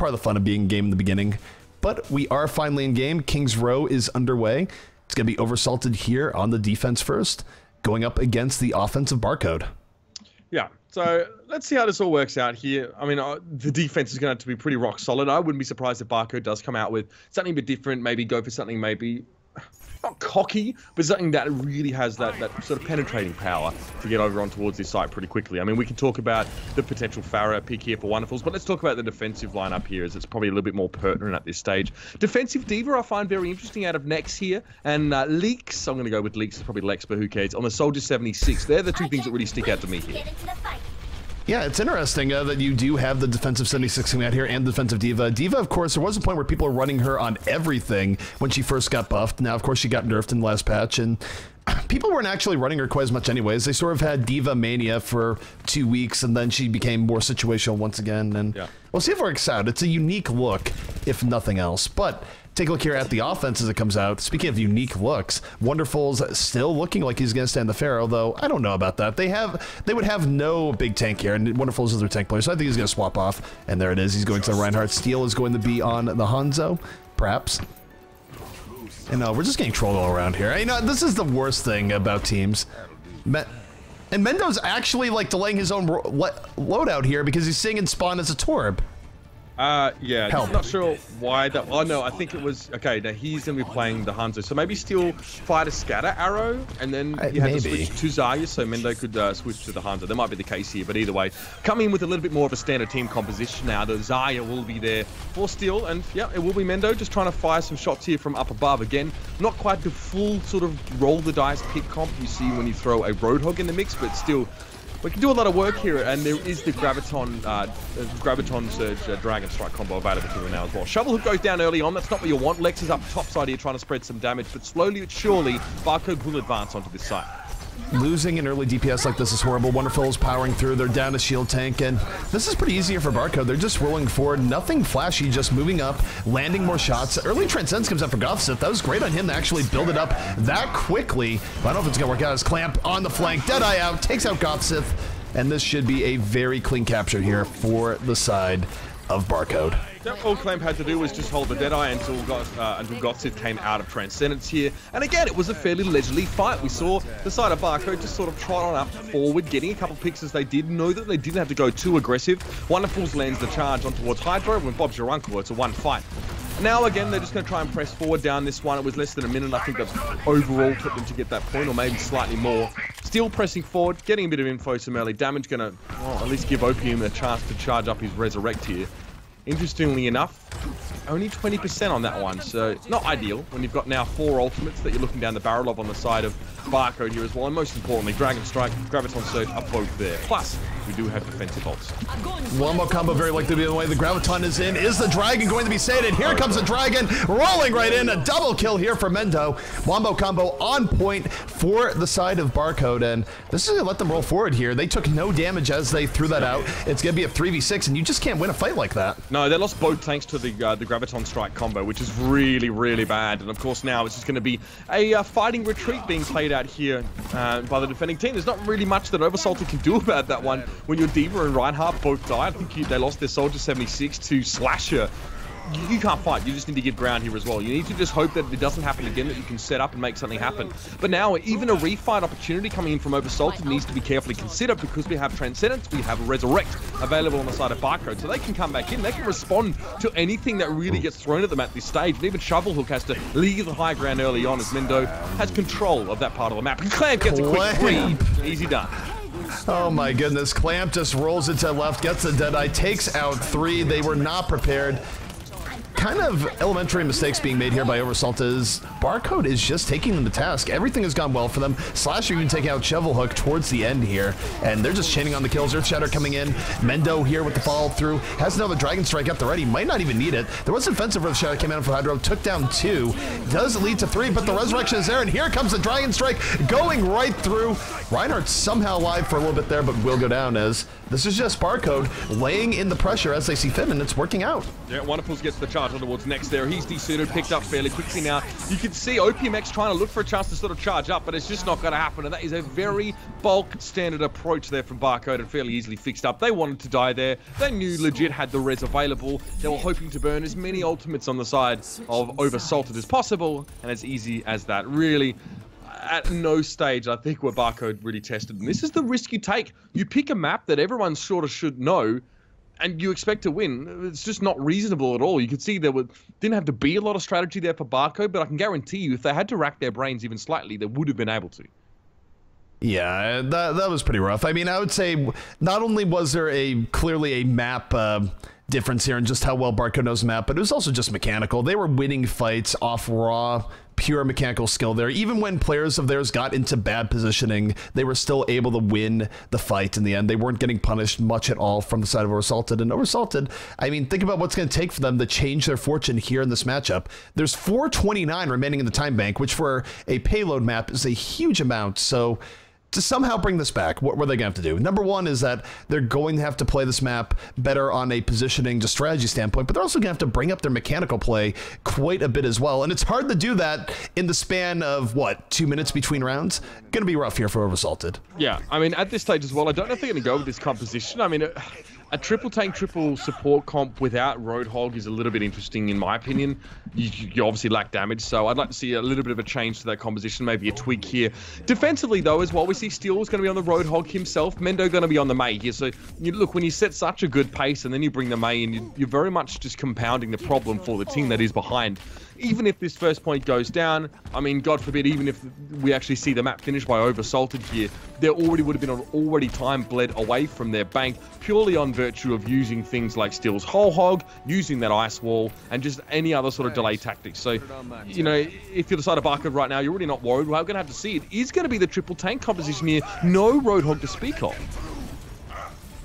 part of the fun of being in game in the beginning. But we are finally in game. King's Row is underway. It's going to be Oversalted here on the defense first, going up against the offensive Barcode. Yeah, so let's see how this all works out here. I mean, the defense is going to have to be pretty rock solid. I wouldn't be surprised if Barcode does come out with something a bit different, maybe go for something maybe not cocky, but something that really has that sort of penetrating power to get over on towards this site pretty quickly. I mean, we can talk about the potential Pharah pick here for Wonderfuls, but let's talk about the defensive lineup here, as it's probably a little bit more pertinent at this stage. Defensive Diva I find very interesting out of Nex here, and Leaks, I'm going to go with Leaks, it's probably Lex, but who cares, on the Soldier 76. They're the two things that really stick out to me here. Yeah, it's interesting that you do have the defensive 76 coming out here and defensive Diva. Diva, of course, there was a point where people were running her on everything when she first got buffed. Now, of course, she got nerfed in the last patch, and people weren't actually running her quite as much anyways. They sort of had Diva Mania for 2 weeks, and then she became more situational once again. And yeah, we'll see if it works out. It's a unique look, if nothing else. But take a look here at the offense as it comes out. Speaking of unique looks, Wonderful's still looking like he's going to stand the Pharaoh, though I don't know about that. They would have no big tank here, and Wonderful's is their tank player, so I think he's going to swap off. And there it is. He's going to the Reinhardt. Steel is going to be on the Hanzo, perhaps. And we're just getting trolled all around here. You know, this is the worst thing about teams. And Mendo's actually like delaying his own loadout here because he's seeing in spawn as a Torb. Yeah, I'm not sure why that. Oh no, I think it was okay. Now he's gonna be playing the Hanzo, so maybe still fight a scatter arrow, and then he had to switch to Zarya, so Mendo could switch to the Hanzo. That might be the case here, but either way, coming in with a little bit more of a standard team composition now. The Zarya will be there for Steel, and yeah, it will be Mendo just trying to fire some shots here from up above. Again, not quite the full sort of roll the dice pick comp you see when you throw a Roadhog in the mix, but still. We can do a lot of work here, and there is the Graviton Surge Dragon Strike combo available to him now as well. Shovel Hook goes down early on. That's not what you want. Lex is up top side here trying to spread some damage, but slowly but surely, Barcode will advance onto this side. Losing an early DPS like this is horrible. Wonderful's powering through. They're down to shield tank, and this is pretty easy for Barcode. They're just rolling forward. Nothing flashy, just moving up, landing more shots. Early Transcends comes out for GosuGamers. That was great on him to actually build it up that quickly. I don't know if it's going to work out. His Clamp on the flank. Deadeye out. Takes out GosuGamers. And this should be a very clean capture here for the side of Barcode. All Clamp had to do was just hold the Deadeye until GosuGamers came out of Transcendence here. And again, it was a fairly leisurely fight. We saw the side of Barcode just sort of trot on up forward, getting a couple picks as they did. Know that they didn't have to go too aggressive. Wonderfuls lands the charge on towards Hydro. When Bob's your uncle, it's a one fight. Now again, they're just going to try and press forward down this one. It was less than a minute. I think that overall took them to get that point, or maybe slightly more. Still pressing forward, getting a bit of info, some early damage. Going to at least give Opium a chance to charge up his Resurrect here. Interestingly enough, only 20% on that one, so not ideal when you've got now 4 ultimates that you're looking down the barrel of on the side of Barcode here as well, and most importantly, Dragon Strike, Graviton Surge are both there. Plus, we do have defensive ults. One more combo very likely to be the way. The Graviton is in. Is the Dragon going to be sated? Here comes the Dragon, rolling right in. A double kill here for Mendo. Wombo combo on point for the side of Barcode, and this is going to let them roll forward here. They took no damage as they threw that out. It's going to be a 3v6, and you just can't win a fight like that. No, they lost both thanks to the Graviton Strike combo, which is really, really bad. And of course now it's just going to be a fighting retreat being played out here by the defending team. There's not really much that Oversalted can do about that one. When your Diva and Reinhardt both died, I think they lost their Soldier 76 to Slasher. You can't fight. You just need to get ground here as well. You need to just hope that it doesn't happen again, that you can set up and make something happen. But now, even a refight opportunity coming in from Oversalted needs to be carefully considered because we have Transcendence, we have a Resurrect available on the side of Barcode. So they can come back in, they can respond to anything that really gets thrown at them at this stage. And even Shovel Hook has to leave the high ground early on as Mendo has control of that part of the map. And Clamp gets a quick 3. Easy done. Oh my goodness, Clamp just rolls it to the left, gets the Deadeye, takes out 3. They were not prepared. Kind of elementary mistakes being made here by Oversalted is Barcode is just taking them to task. Everything has gone well for them. Slasher even taking out Shovel Hook towards the end here, and they're just chaining on the kills. Earth Shatter coming in. Mendo here with the follow through. Has another Dragon Strike up the ready. Might not even need it. There was offensive Earth Shatter came in for Hydro. Took down 2. Does lead to 3, but the Resurrection is there, and here comes the Dragon Strike going right through. Reinhardt's somehow alive for a little bit there, but will go down as this is just Barcode laying in the pressure as they see fit, and it's working out. Yeah, Wonderfuls gets the charge charge on towards next there. He's desuited, picked up fairly quickly now. You can see OPMX trying to look for a chance to sort of charge up, but it's just not going to happen. And that is a very bulk standard approach there from Barcode and fairly easily fixed up. They wanted to die there. They knew legit had the res available. They were hoping to burn as many ultimates on the side of Oversalted as possible, and as easy as that. Really, at no stage, I think, where Barcode really tested. And this is the risk you take. You pick a map that everyone sort of should know, and you expect to win. It's just not reasonable at all. You could see didn't have to be a lot of strategy there for Barcode, but I can guarantee you, if they had to rack their brains even slightly, they would have been able to. Yeah, that was pretty rough. I mean, I would say not only was there clearly a map difference here in just how well Barcode knows the map, but it was also just mechanical. They were winning fights off raw, pure mechanical skill there. Even when players of theirs got into bad positioning, they were still able to win the fight in the end. They weren't getting punished much at all from the side of Oversalted. And Oversalted, I mean, think about what's going to take for them to change their fortune here in this matchup. There's 429 remaining in the time bank, which for a payload map is a huge amount. So to somehow bring this back, what were they going to have to do? Number one is that they're going to have to play this map better on a positioning, just strategy standpoint, but they're also going to have to bring up their mechanical play quite a bit as well. And it's hard to do that in the span of, what, 2 minutes between rounds? Going to be rough here for Oversalted. Yeah, I mean, at this stage as well, I don't know if they're going to go with this composition. I mean, a triple tank, triple support comp without Roadhog is a little bit interesting in my opinion. You obviously lack damage, so I'd like to see a little bit of a change to that composition, maybe a tweak here. Defensively though, as well, we see Steel is going to be on the Roadhog himself, Mendo going to be on the Mei here. So look, when you set such a good pace and then you bring the Mei in, you're very much just compounding the problem for the team that is behind. Even if this first point goes down, I mean, God forbid, even if we actually see the map finished by Oversalted here, there already would have been time bled away from their bank, purely on virtue of using things like Steel's Whole Hog, using that ice wall, and just any other sort of delay tactics. So, you know, if you're the side of Barcode right now, you're really not worried. We're going to have to see. It is going to be the triple tank composition here. No Roadhog to speak of.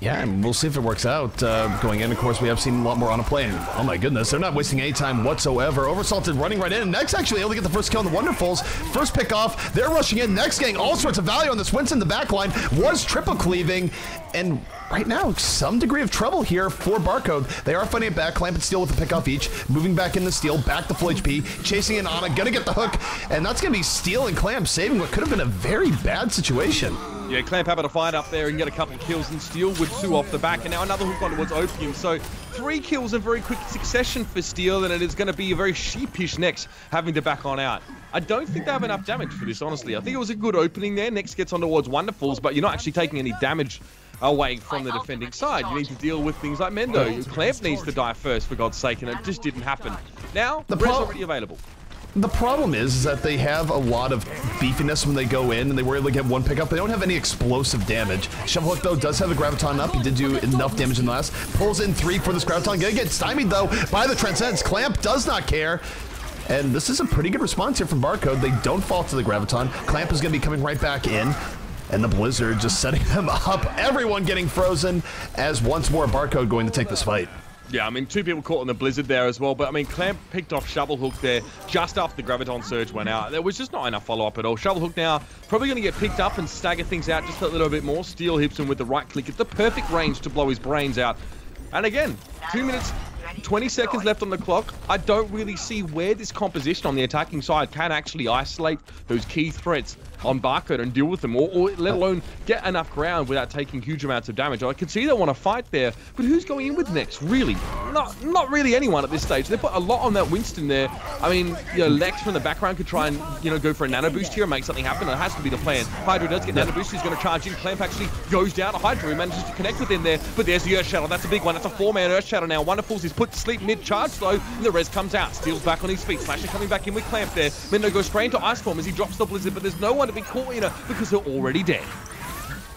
Yeah, and we'll see if it works out. Going in, of course, we have seen a lot more on a play. And, oh my goodness, they're not wasting any time whatsoever. Oversalted running right in. And Next actually able to get the first kill on the Wonderfuls. First pick off. They're rushing in. Next getting all sorts of value on this. Winston, the backline, was triple cleaving. And right now, some degree of trouble here for Barcode. They are fighting it back. Clamp and Steel with the pick off each. Moving back into Steel. Back to full HP. Chasing in Ana. Gonna get the hook. And that's gonna be Steel and Clamp saving what could have been a very bad situation. Yeah, Clamp having to fight up there and get a couple of kills, and Steel with 2 off the back, and now another hook on towards Opium. So 3 kills in very quick succession for Steel, and it is going to be a very sheepish Next having to back on out. I don't think they have enough damage for this, honestly. I think it was a good opening there. Next gets on towards Wonderfuls, but you're not actually taking any damage away from the defending side. You need to deal with things like Mendo. Clamp needs to die first, for God's sake, and it just didn't happen. Now, the res already available. The problem is that they have a lot of beefiness when they go in, and they were able to get 1 pickup. They don't have any explosive damage. Shovelhook, though, does have the Graviton up. He did do enough damage in the last. Pulls in 3 for this Graviton. Gonna get stymied, though, by the Transcendence. Clamp does not care. And this is a pretty good response here from Barcode. They don't fall to the Graviton. Clamp is going to be coming right back in. And the Blizzard just setting them up. Everyone getting frozen as once more Barcode going to take this fight. Yeah, I mean, 2 people caught in the Blizzard there as well, but I mean, Clamp picked off Shovelhook there just after the Graviton Surge went out. There was just not enough follow-up at all. Shovelhook now probably going to get picked up and stagger things out just a little bit more. Steel hits him with the right click at the perfect range to blow his brains out. And again, 2 minutes, 20 seconds left on the clock. I don't really see where this composition on the attacking side can actually isolate those key threats on Barcode and deal with them, or let alone get enough ground without taking huge amounts of damage. I can see they want to fight there, but who's going in with Next? Really? Not really anyone at this stage. They put a lot on that Winston there. I mean, you know, Lex from the background could try and, you know, go for a nano boost here and make something happen. It has to be the plan. Hydra does get nano boost. He's going to charge in. Clamp actually goes down to Hydra. He manages to connect with him there, but there's the Earth Shadow. That's a big one. That's a 4-man Earth Shadow now. Wonderfuls is put to sleep mid-charge though, and the res comes out. Steel's back on his feet. Slasher coming back in with Clamp there. Mendo goes straight into Ice Form as he drops the Blizzard, but there's no one to be caught, you know, because they're already dead.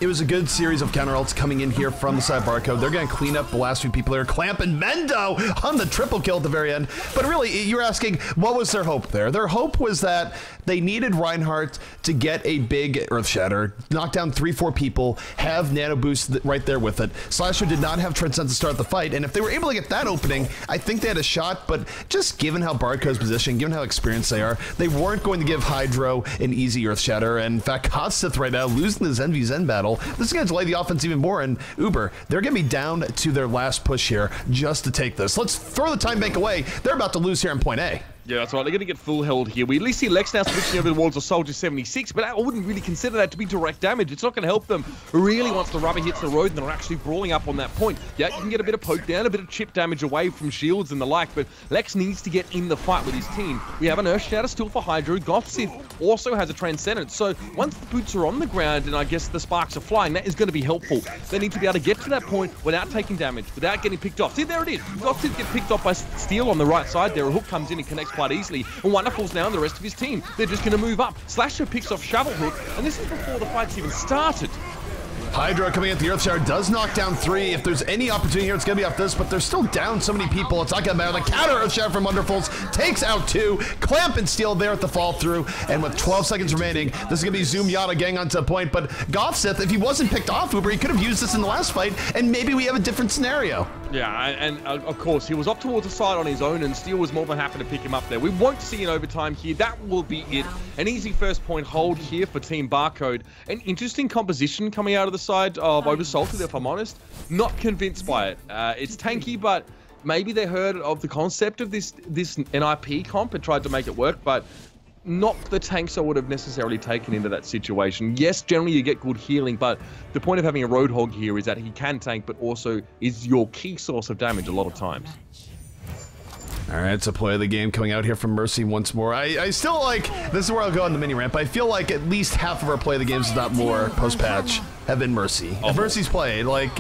It was a good series of counter ults coming in here from the side Barcode. They're going to clean up the last few people here. Clamp and Mendo on the triple kill at the very end. But really, you're asking, what was their hope there? Their hope was that they needed Reinhardt to get a big Earth Shatter, knock down 3-4 people, have nano boost right there with it. Slasher did not have Transcendence to start the fight, and if they were able to get that opening, I think they had a shot, but just given how Barcode's position, given how experienced they are, they weren't going to give Hydro an easy Earth Shatter, and in fact, Kotstith right now losing the Zen v Zen battle. battle. This is going to delay the offense even more, and Uber, they're going to be down to their last push here just to take this. Let's throw the time bank away. They're about to lose here in point A. Yeah, that's right. They're going to get full held here. We at least see Lex now switching over towards a Soldier 76, but I wouldn't really consider that to be direct damage. It's not going to help them really once the rubber hits the road and they're actually brawling up on that point. Yeah, you can get a bit of poke down, a bit of chip damage away from shields and the like, but Lex needs to get in the fight with his team. We have an Earth Shatter still for Hydro. GosuGamers also has a Transcendence, so once the boots are on the ground and I guess the sparks are flying, that is going to be helpful. They need to be able to get to that point without taking damage, without getting picked off. See, there it is. GosuGamers get picked off by Steel on the right side there. A hook comes in and connects quite easily. And Wonderful's now and the rest of his team. They're just going to move up. Slasher picks off Shovel Hook, and this is before the fight's even started. Hydra coming at the Earth Shower does knock down 3. If there's any opportunity here, it's going to be off this, but they're still down so many people. It's not going to matter. The counter Earth Shower from Wonderfuls takes out 2. Clamp and Steel there at the fall through, and with 12 seconds remaining, this is going to be Zoom Yada gang onto a point, but GosuGamers, if he wasn't picked off Uber, he could have used this in the last fight, and maybe we have a different scenario. Yeah, and of course, he was up towards the side on his own, and Steel was more than happy to pick him up there. We won't see an overtime here. That will be it. An easy first point hold here for Team Barcode. An interesting composition coming out of the side of Oversalted, if I'm honest. Not convinced by it. It's tanky, but maybe they heard of the concept of this NIP comp and tried to make it work, but not the tanks I would have necessarily taken into that situation. Yes, generally you get good healing, but the point of having a Roadhog here is that he can tank, but also is your key source of damage a lot of times. All right, it's a play of the game coming out here from Mercy once more. I still like, this is where I'll go on the mini ramp. I feel like at least half of our play of the games, if not more, post-patch, have been Mercy. If Mercy's played, like,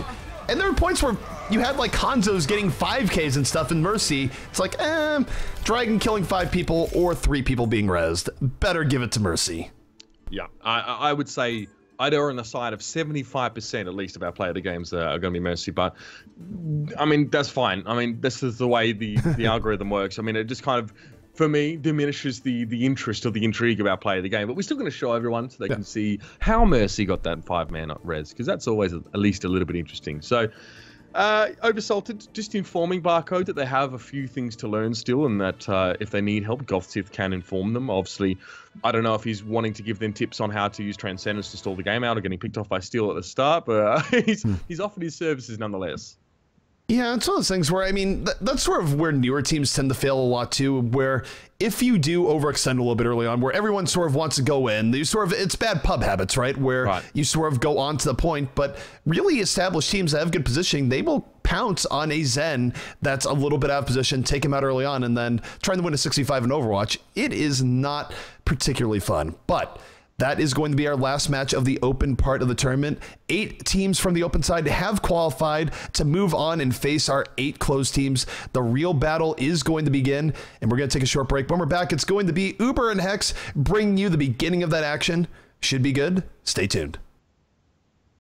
and there were points where you had like Hanzo's getting 5Ks and stuff in Mercy. It's like, Dragon killing 5 people or 3 people being rezzed. Better give it to Mercy. Yeah, I would say I'd err on the side of 75% at least of our play of the games are going to be Mercy, but I mean, that's fine. I mean, this is the way the algorithm works. I mean, it just kind of, for me, diminishes the interest or the intrigue of our play of the game, but we're still going to show everyone so they can see how Mercy got that 5-man res, because that's always at least a little bit interesting. So, Oversalted, just informing Barcode that they have a few things to learn still, and that if they need help, GosuGamers can inform them. Obviously, I don't know if he's wanting to give them tips on how to use Transcendence to stall the game out or getting picked off by Steel at the start, but he's offered his services nonetheless. Yeah, it's one of those things where, I mean, that's sort of where newer teams tend to fail a lot too, where if you do overextend a little bit early on, where everyone sort of wants to go in, you sort of, it's bad pub habits, right? Where you sort of go on to the point, but really established teams that have good positioning, they will pounce on a Zen that's a little bit out of position, take him out early on, and then trying to win a 65 in Overwatch. It is not particularly fun, but that is going to be our last match of the open part of the tournament. 8 teams from the open side have qualified to move on and face our 8 closed teams. The real battle is going to begin, and we're going to take a short break. When we're back, it's going to be Uber and Hex bringing you the beginning of that action. Should be good. Stay tuned.